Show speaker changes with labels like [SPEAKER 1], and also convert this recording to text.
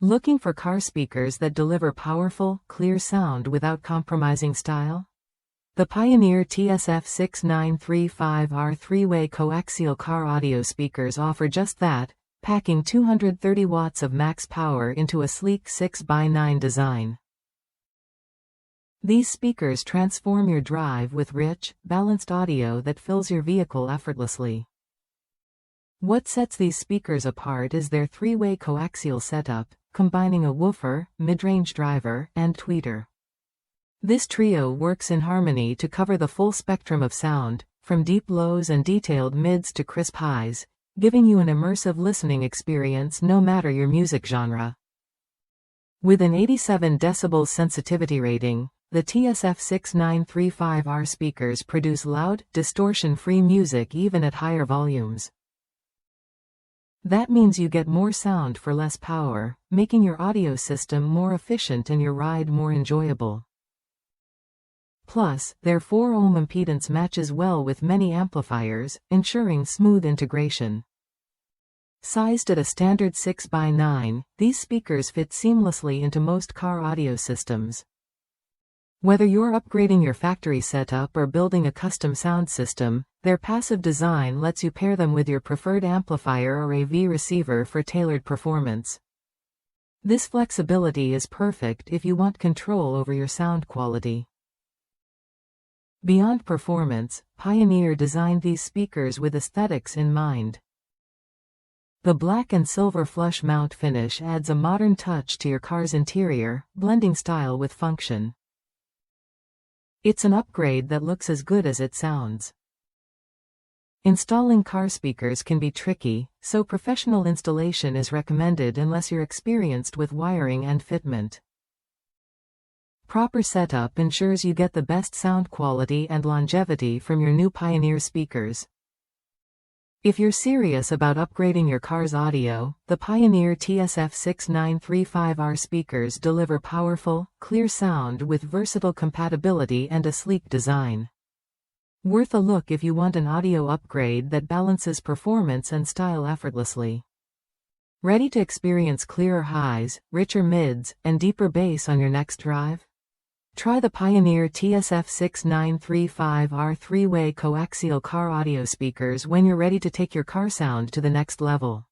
[SPEAKER 1] Looking for car speakers that deliver powerful, clear sound without compromising style? The Pioneer TSF6935R three-way coaxial car audio speakers offer just that, packing 230 watts of max power into a sleek 6x9 design. These speakers transform your drive with rich, balanced audio that fills your vehicle effortlessly. What sets these speakers apart is their three-way coaxial setup, combining a woofer, mid-range driver, and tweeter. This trio works in harmony to cover the full spectrum of sound, from deep lows and detailed mids to crisp highs, giving you an immersive listening experience no matter your music genre. With an 87 decibels sensitivity rating, the TSF6935R speakers produce loud, distortion-free music even at higher volumes. That means you get more sound for less power, making your audio system more efficient and your ride more enjoyable. Plus, their 4 ohm impedance matches well with many amplifiers, ensuring smooth integration. Sized at a standard 6x9, these speakers fit seamlessly into most car audio systems. Whether you're upgrading your factory setup or building a custom sound system, their passive design lets you pair them with your preferred amplifier or AV receiver for tailored performance. This flexibility is perfect if you want control over your sound quality. Beyond performance, Pioneer designed these speakers with aesthetics in mind. The black and silver flush mount finish adds a modern touch to your car's interior, blending style with function. It's an upgrade that looks as good as it sounds. Installing car speakers can be tricky, so professional installation is recommended unless you're experienced with wiring and fitment. Proper setup ensures you get the best sound quality and longevity from your new Pioneer speakers. If you're serious about upgrading your car's audio, the Pioneer TSF6935R speakers deliver powerful, clear sound with versatile compatibility and a sleek design. Worth a look if you want an audio upgrade that balances performance and style effortlessly. Ready to experience clearer highs, richer mids, and deeper bass on your next drive? Try the Pioneer TSF6935R three-way coaxial car audio speakers when you're ready to take your car sound to the next level.